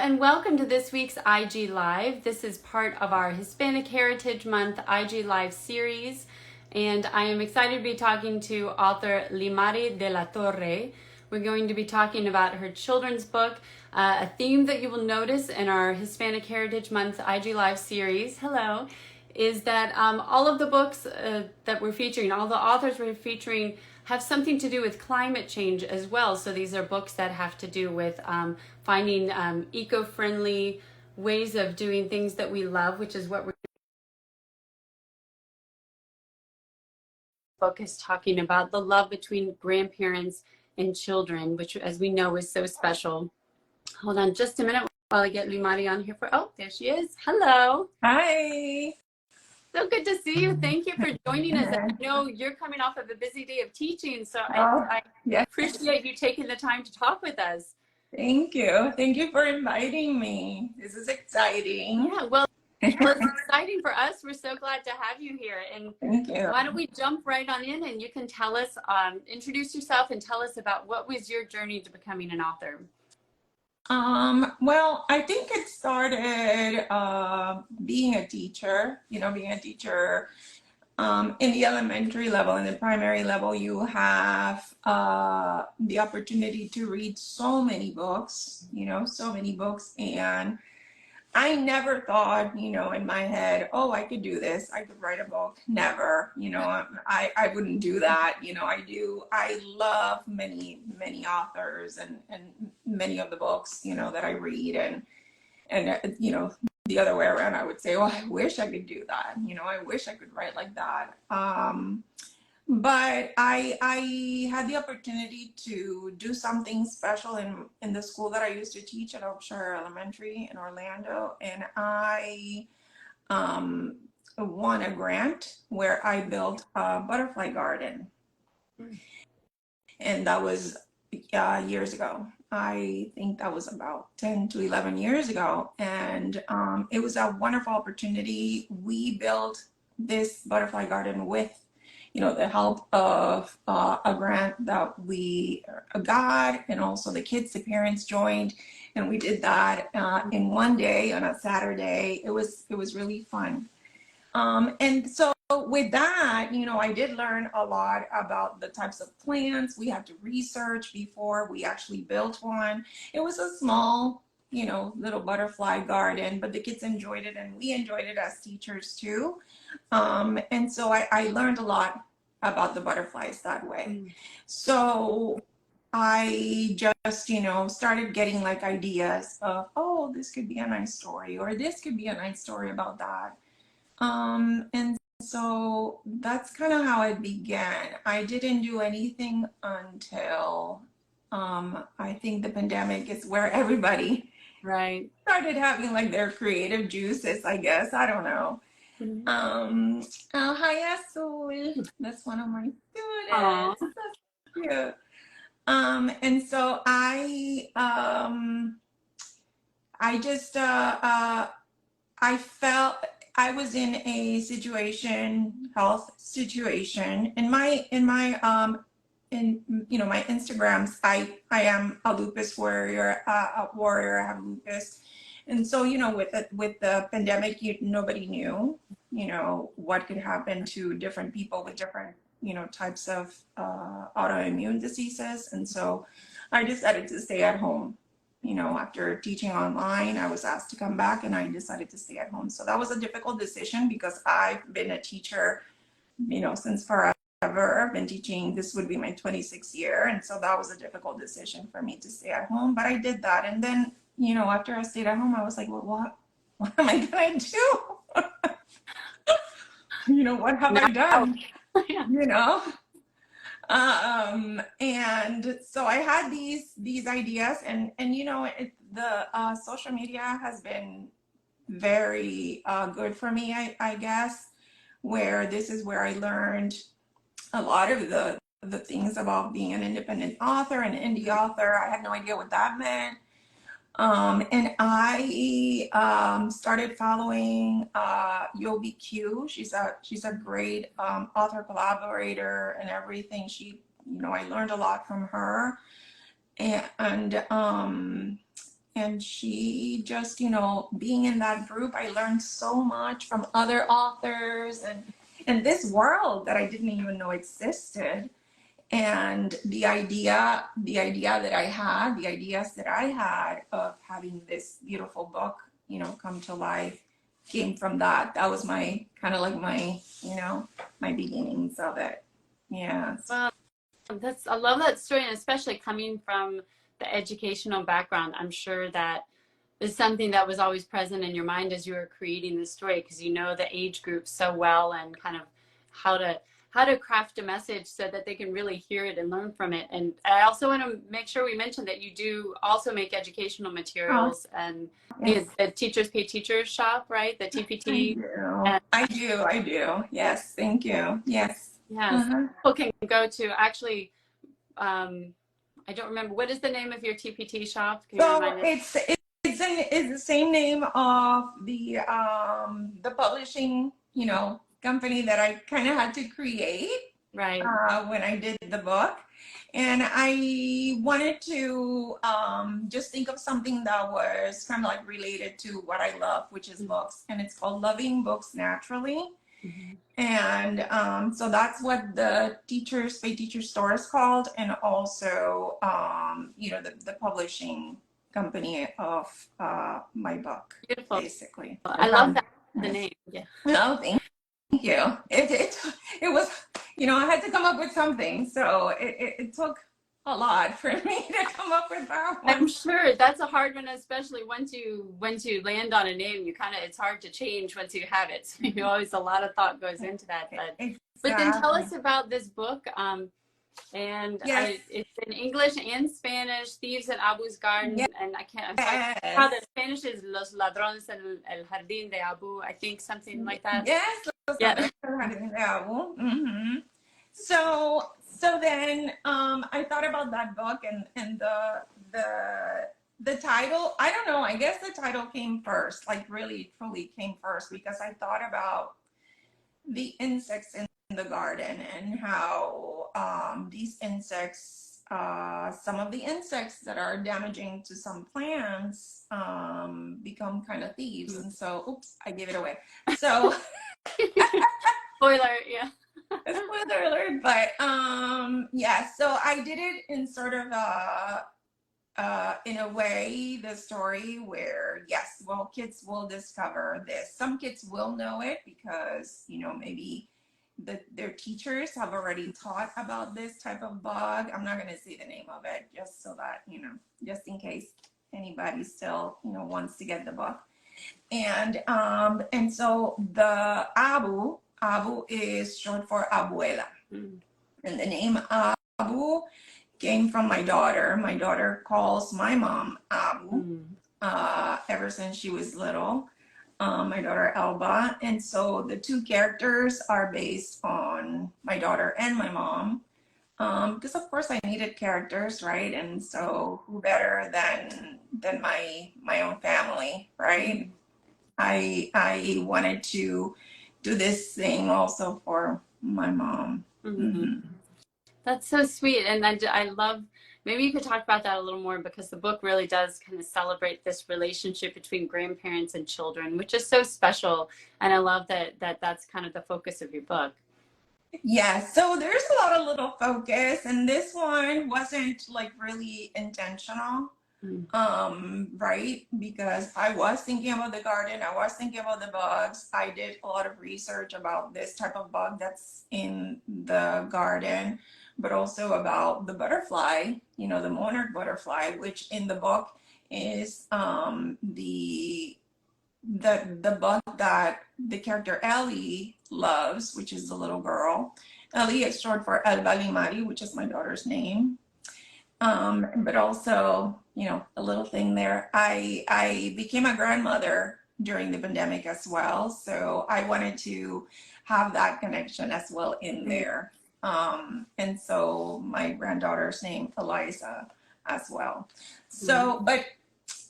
and welcome to this week's IG Live. This is part of our Hispanic Heritage Month IG Live series, and I am excited to be talking to author Lymari De La Torre. We're going to be talking about her children's book, a theme that you will notice in our Hispanic Heritage Month IG Live series, hello, is that all of the books that we're featuring, all the authors we're featuring have something to do with climate change as well. So these are books that have to do with finding eco-friendly ways of doing things that we love, which is what we're book is talking about, the love between grandparents and children, which as we know is so special. Hold on just a minute while I get Lymari on here oh, there she is. Hello. Hi. So good to see you. Thank you for joining us. I know you're coming off of a busy day of teaching, so I yes. appreciate you taking the time to talk with us. Thank you. Thank you for inviting me. This is exciting. Yeah, well, it's exciting for us. We're so glad to have you here. And thank you. Why don't we jump right on in and you can tell us, introduce yourself and tell us about what was your journey to becoming an author? Well, I think it started being a teacher, in the elementary level and the primary level. You have the opportunity to read so many books, and I never thought, in my head, oh, I could do this. I could write a book. Never, I wouldn't do that. I love many authors and many of the books, that I read and the other way around, I would say, oh, I wish I could do that. I wish I could write like that. But I had the opportunity to do something special in the school that I used to teach at Oakshire Elementary in Orlando. And I won a grant where I built a butterfly garden. And that was years ago. I think that was about 10 to 11 years ago. And it was a wonderful opportunity. We built this butterfly garden with the help of a grant that we got, and also the kids, the parents joined, and we did that in one day on a Saturday. It was really fun. And so with that, I did learn a lot about the types of plants we had to research before we actually built one. It was a small, little butterfly garden, but the kids enjoyed it and we enjoyed it as teachers too. And so I learned a lot about the butterflies that way. So I just, started getting like ideas of, oh, this could be a nice story, or this could be a nice story about that. And so that's kind of how it began. I didn't do anything until I think the pandemic is where everybody started having like their creative juices, I guess. I don't know. Hi, Azul. That's one of my students. That's cute. And so I just I felt I was in a health situation in my my Instagrams. I am a lupus warrior, I have lupus. And so, with the pandemic, nobody knew, what could happen to different people with different, types of autoimmune diseases. And so I decided to stay at home. After teaching online, I was asked to come back and I decided to stay at home. So that was a difficult decision because I've been a teacher, since forever. I've been teaching, this would be my 26th year. And so that was a difficult decision for me to stay at home, but I did that. And then after I stayed at home, I was like, well, what am I gonna do? What have I done? And so I had these ideas, and the social media has been very good for me, I guess, where this is where I learned a lot of the things about being an independent author, an indie author. I had no idea what that meant. And I started following Yobi Q. She's a great author collaborator and everything. She, I learned a lot from her. And And she just, being in that group, I learned so much from other authors and this world that I didn't even know existed. And the ideas that I had of having this beautiful book, come to life came from that. That was my kind of like my beginnings of it. Yeah. Well, I love that story, and especially coming from the educational background. I'm sure that is something that was always present in your mind as you were creating the story, because you know the age group so well and kind of how to craft a message so that they can really hear it and learn from it. And I also want to make sure we mention that you do also make educational Oh, materials, and yes. the Teachers Pay Teachers shop, right? The I TPT. do. And I do. Yes. Thank you. Yes. yes, Uh-huh. people can go to actually, I don't remember, what is the name of your TPT shop? Can you So remind us? it's the same name of the publishing, company that I kind of had to create Right. when I did the book. And I wanted to just think of something that was kind of like related to what I love, which is books. And it's called Loving Books Naturally. Mm-hmm. And so that's what the Teachers Pay Teacher store is called. And also, the publishing company of my book, Beautiful. basically. I love that, the name. Yeah. No, thank you. It was, I had to come up with something. So it took a lot for me to come up with that I'm one. sure that's a hard one, especially once you land on a name, it's hard to change once you have it. So you always, a lot of thought goes into that. But then tell Exactly. us about this book. And Yes. it's in English and Spanish, Thieves in Abu's Garden, and I'm sorry how the Yes. Spanish is Los Ladrones en el Jardín de Abu, I think, something like that. Yes. Yeah. Jardín de Abu. Mhm. So then I thought about that book and the title. I don't know. I guess the title came first, like really truly came first, because I thought about the insects in the garden and how these insects, some of the insects that are damaging to some plants, become kind of thieves. And so, oops, I gave it away. So, Spoiler, yeah. spoiler alert, but yeah, so I did it in sort of in a way, the story where, yes, well, kids will discover this. Some kids will know it because, maybe their teachers have already taught about this type of bug. I'm not going to say the name of it just so that, just in case anybody still, wants to get the book. And so the Abu is short for abuela. Mm. And the name Abu came from my daughter. My daughter calls my mom Abu ever since she was little, my daughter Elba. And so the two characters are based on my daughter and my mom. Because of course I needed characters, right? And so who better than my own family, right? I wanted to do this thing also for my mom. Mm-hmm. That's so sweet. And I love, maybe you could talk about that a little more, because the book really does kind of celebrate this relationship between grandparents and children, which is so special. And I love that's kind of the focus of your book. Yeah, so there's a lot of little focus, and this one wasn't like really intentional. Right, because I was thinking about the garden, I was thinking about the bugs. I did a lot of research about this type of bug that's in the garden, but also about the butterfly, the monarch butterfly, which in the book is the bug that the character Ellie loves, which is the little girl. Ellie is short for Elba Lymari, which is my daughter's name. But also, a little thing there. I became a grandmother during the pandemic as well, so I wanted to have that connection as well in there. And so my granddaughter's name Eliza as well. So,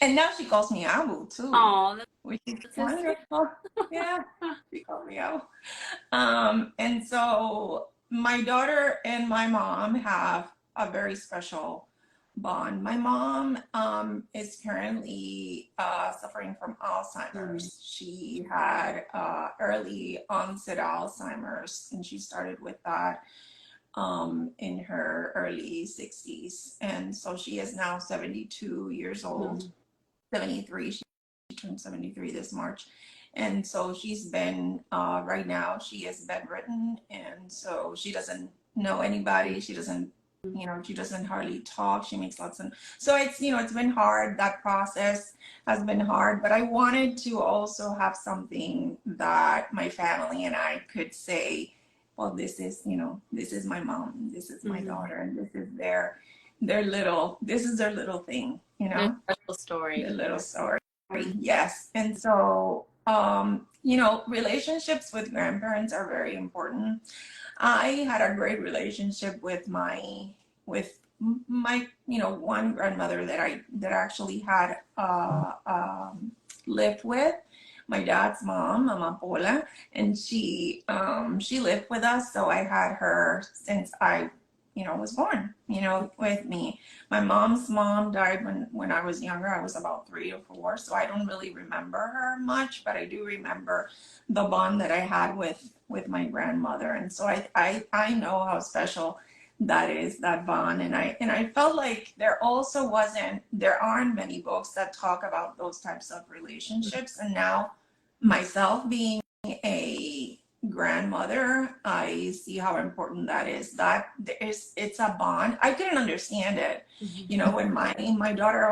and now she calls me Abu too. Oh, Which is that's so sweet. wonderful. Yeah, she calls me Abu. And so my daughter and my mom have a very special bond. My mom is currently suffering from Mm. Alzheimer's. She had early onset Alzheimer's, and she started with that in her early 60s. And so she is now 72 years old, Mm. 73. She turned 73 this March. And so she's been, right now, she is bedridden. And so she doesn't know anybody. She doesn't, she doesn't hardly talk. She makes lots of, so it's, it's been hard. That process has been hard. But I wanted to also have something that my family and I could say, well, this is, this is my mom, this is my Mm. daughter, and this is this is their little thing, Their special their story. little story. Mm. Yes. And so, relationships with grandparents are very important. I had a great relationship with my, one grandmother that actually had, lived with my dad's mom, Mama Paula, and she lived with us. So I had her since I, was born, with me. My mom's mom died when I was younger. I was about 3 or 4, so I don't really remember her much, but I do remember the bond that I had with my grandmother. And so I know how special that is, that bond. And I felt like there aren't many books that talk about those types of relationships. And now, myself being a grandmother, I see how important that is. That it's a bond. I couldn't understand it, Mhm. when my daughter,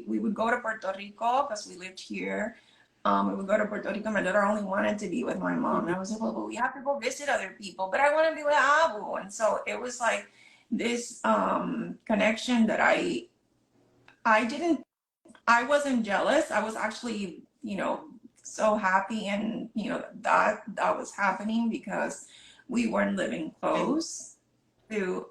we would go to Puerto Rico because we lived here. We would go to Puerto Rico. My daughter only wanted to be with my mom. And I was like, well, but we have to go visit other people. But I want to be with Abu. And so it was like this connection that I didn't I wasn't jealous. I was actually, so happy, and that was happening because we weren't living close to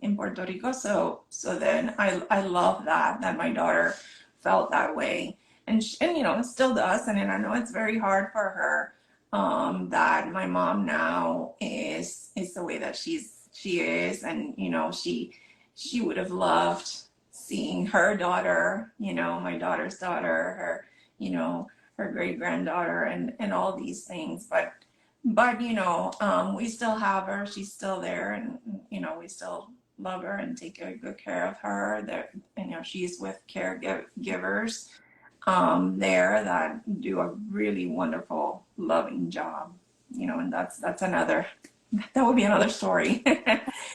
in Puerto Rico. So then I love that my daughter felt that way, and still does. And I know it's very hard for her, that my mom now is the way that she is, and she would have loved seeing her daughter, my daughter's daughter, her great granddaughter, and all these things. But we still have her. She's still there, and we still love her and take good care of her. That she's with caregivers there that do a really wonderful, loving job. And that's another. That would be another story.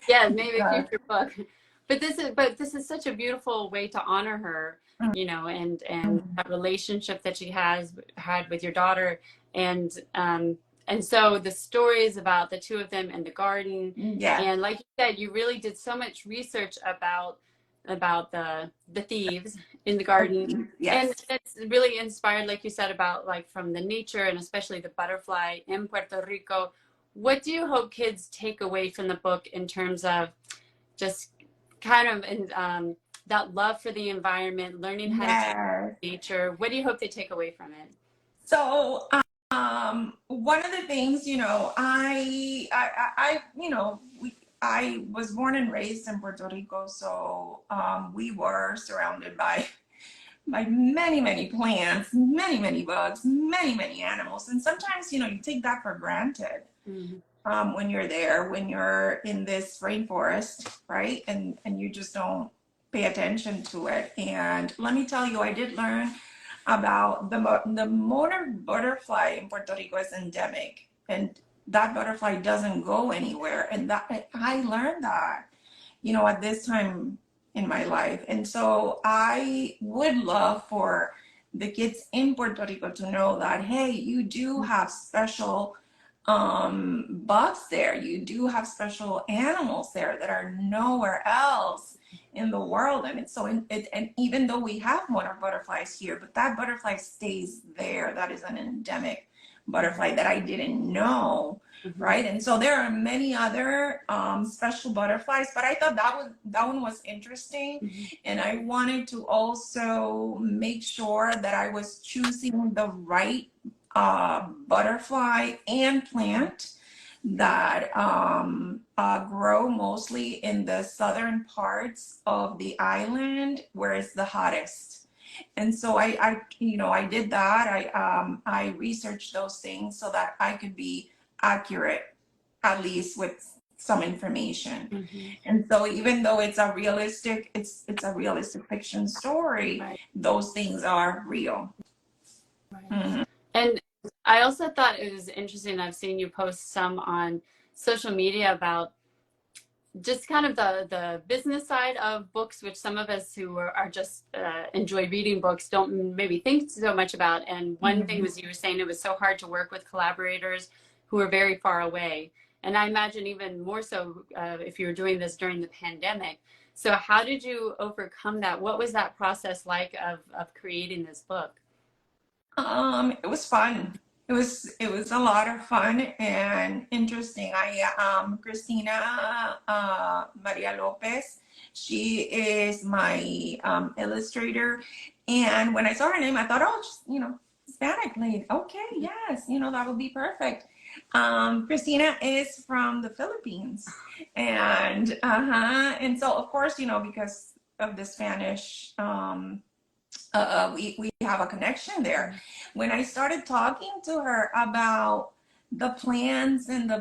Yeah, maybe a Uh, future book. But this is such a beautiful way to honor her, and that relationship that she has had with your daughter, and so the stories about the two of them in the garden, yeah. and like you said, you really did so much research about the thieves in the garden, and Yes. it's really inspired, like you said, about like from the nature and especially the butterfly in Puerto Rico. What do you hope kids take away from the book in terms of just kind of that love for the environment, learning how to take Yes. nature? What do you hope they take away from it? So, one of the things, I was born and raised in Puerto Rico, so we were surrounded by many, many plants, many, many bugs, many, many animals, and sometimes, you take that for granted. Mhm. When you're there, when you're in this rainforest, right? And you just don't pay attention to it. And let me tell you, I did learn about the monarch butterfly in Puerto Rico is endemic, and that butterfly doesn't go anywhere. And that I learned that, at this time in my life. And so I would love for the kids in Puerto Rico to know that, hey, you do have special bugs there. You do have special animals there that are nowhere else in the world. And it's so, and even though we have monarch butterflies here, but that butterfly stays there. That is an endemic butterfly that I didn't know. Mhm. Right. And so there are many other special butterflies, but I thought that one was interesting. Mhm. And I wanted to also make sure that I was choosing the right butterfly and plant that grow mostly in the southern parts of the island where it's the hottest. And so I did that. I researched those things so that I could be accurate, at least with some information. Mm-hmm. And so even though it's a realistic, it's a realistic fiction story, Right. those things are real. Right. Mhm. And I also thought it was interesting. I've seen you post some on social media about just kind of the business side of books, which some of us who are just enjoy reading books don't maybe think so much about. And one thing was, you were saying it was so hard to work with collaborators who are very far away. And I imagine even more so if you were doing this during the pandemic. So how did you overcome that? What was that process like of creating this book? It was fun. It was a lot of fun and interesting. Christina Maria Lopez, she is my illustrator, and when I saw her name, I thought, oh, just, Hispanic lady. Okay, yes, that would be perfect. Christina is from the Philippines, and so of course, because of the Spanish. We have a connection there. When I started talking to her about the plants and the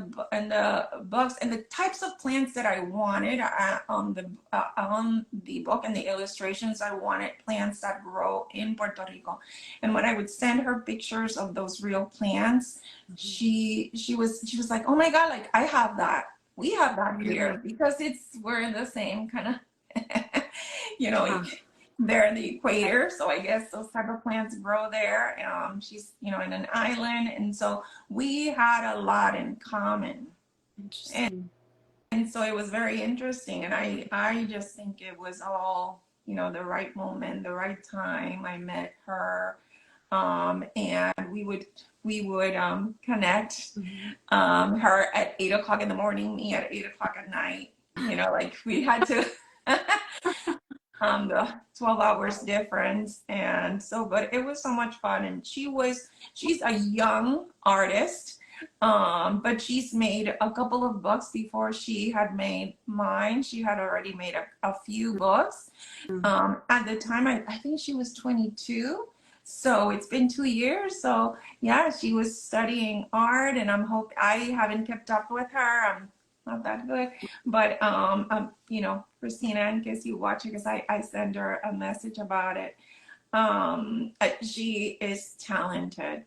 books and the types of plants that I wanted on the book and the illustrations, I wanted plants that grow in Puerto Rico. And when I would send her pictures of those real plants, she was like, "Oh my God, like I have that. We have that here because we're in the same kind of you know." They're in the equator, so I guess those type of plants grow there. She's, in an island, and so we had a lot in common. Interesting. And so it was very interesting, and I just think it was all, the right moment, the right time. I met her, and we would connect. Her at 8 o'clock in the morning, me at 8 o'clock at night. Like we had to. The 12 hours difference, and so but it was so much fun. And she's a young artist, but she's made a couple of books before she had made mine. She had already made a few books. At the time, I think she was 22, so it's been 2 years. So yeah, she was studying art, and I haven't kept up with her. I'm not that good, but Christina, in case you watch it, because I send her a message about it. She is talented.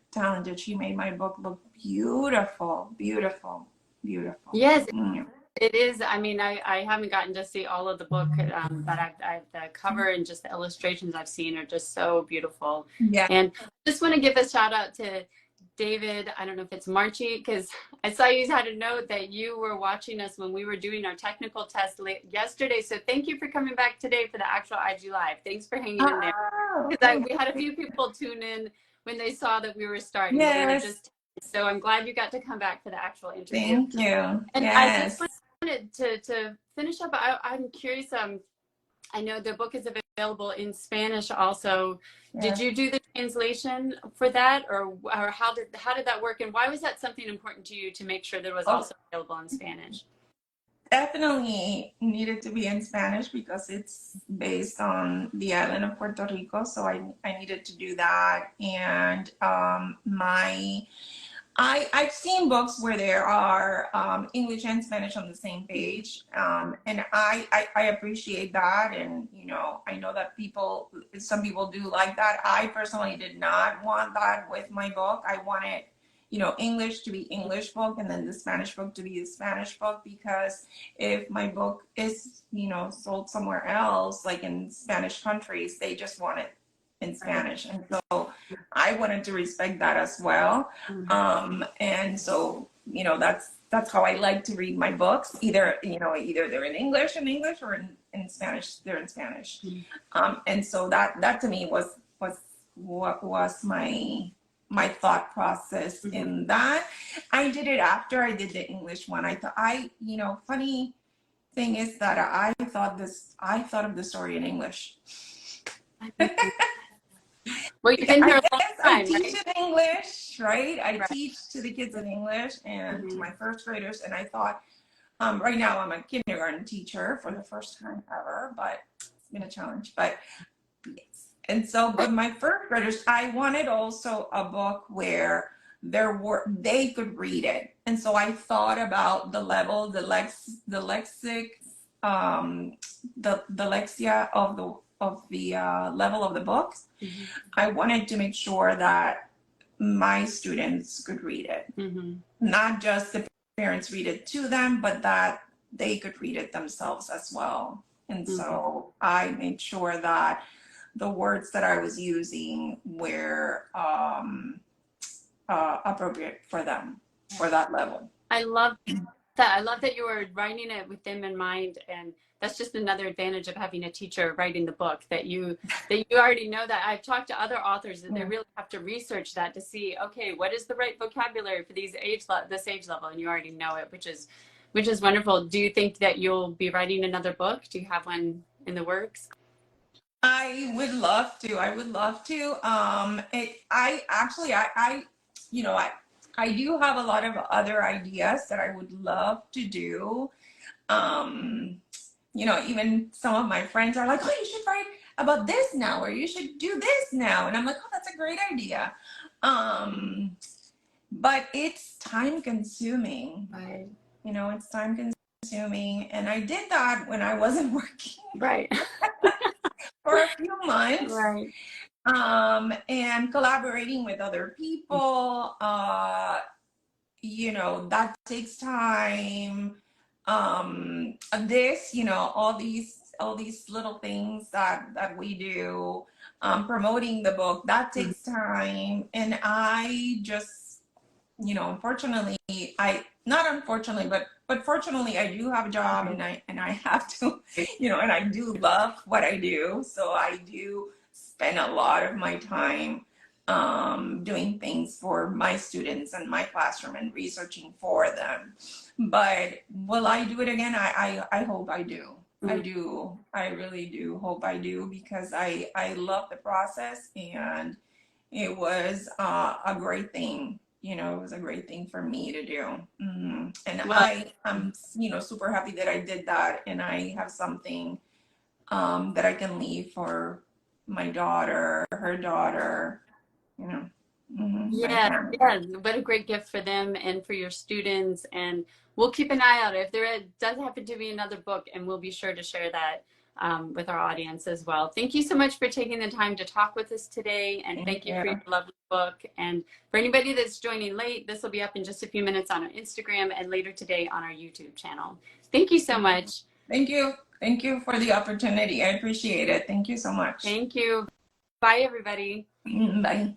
She made my book look beautiful. Yes, Mm. it is. I mean, I haven't gotten to see all of the book, but the cover and just the illustrations I've seen are just so beautiful. Yeah. And just want to give a shout out to David. I don't know if it's Marchi, because I saw you had a note that you were watching us when we were doing our technical test yesterday. So thank you for coming back today for the actual IG Live. Thanks for hanging in there. Because we had a few people tune in when they saw that we were starting. Yes. So I'm glad you got to come back for the actual interview. Thank you. And Yes. I just wanted to finish up. I'm curious. I know the book is available in Spanish also. Did you do the translation for that, or how did that work? And why was that something important to you to make sure that it was also available in Spanish? Definitely needed to be in Spanish because it's based on the island of Puerto Rico. So I needed to do that. And I've seen books where there are English and Spanish on the same page, and I appreciate that. And I know that some people do like that. I personally did not want that with my book. I wanted English to be English book, and then the Spanish book to be the Spanish book, because if my book is sold somewhere else, like in Spanish countries, they just want it in Spanish, and so I wanted to respect that as well. And so that's how I like to read my books. Either they're in English or in Spanish they're in Spanish. And so that to me was what was my thought process in that. I did it after I did the English one. I thought funny thing is that I thought of the story in English. Well, you've been here I time, teach right? in English, right? I Right. teach to the kids in English and to Mhm. my first graders. And I thought, right now I'm a kindergarten teacher for the first time ever, but it's been a challenge. But yes. And so, but my first graders, I wanted also a book where they could read it. And so I thought about the level, the lexic, um, the lexia of the level of the books. Mhm. I wanted to make sure that my students could read it, Mhm. not just the parents read it to them, but that they could read it themselves as well. And Mhm. so I made sure that the words that I was using were appropriate for them, for that level. I love that. I love that you were writing it with them in mind, and that's just another advantage of having a teacher writing the book, that you already know that. I've talked to other authors that they Yeah. really have to research that to see, okay, what is the right vocabulary for this age level, and you already know it, which is wonderful. Do you think that you'll be writing another book? Do you have one in the works? I would love to. I would love to. I actually, you know, I do have a lot of other ideas that I would love to do. Um, Even some of my friends are like, "Oh, you should write about this now, or you should do this now," and I'm like, "Oh, that's a great idea." Um, but it's time consuming. Right. It's time consuming, and I did that when I wasn't working Right. for a few months. Right. And collaborating with other people, that takes time. All these little things that we do, promoting the book, that Mhm. takes time. And I just, unfortunately, not unfortunately, but fortunately, I do have a job, and I have to, and I do love what I do. So I do spend a lot of my time doing things for my students and my classroom and researching for them. But will I do it again? I hope I do. I Mhm. do. I really do hope I do, because I love the process, and it was a great thing. It was a great thing for me to do. And Well, I'm super happy that I did that, and I have something that I can leave for my daughter, her daughter, my yeah, family. yeah. What a great gift for them and for your students. And we'll keep an eye out if there does happen to be another book, and we'll be sure to share that with our audience as well. Thank you so much for taking the time to talk with us today, and Thank thank you you. for your lovely book. And for anybody that's joining late, this will be up in just a few minutes on our Instagram and later today on our YouTube channel. Thank you so much. Thank you. Thank you for the opportunity. I appreciate it. Thank you so much. Thank you. Bye, everybody. Bye.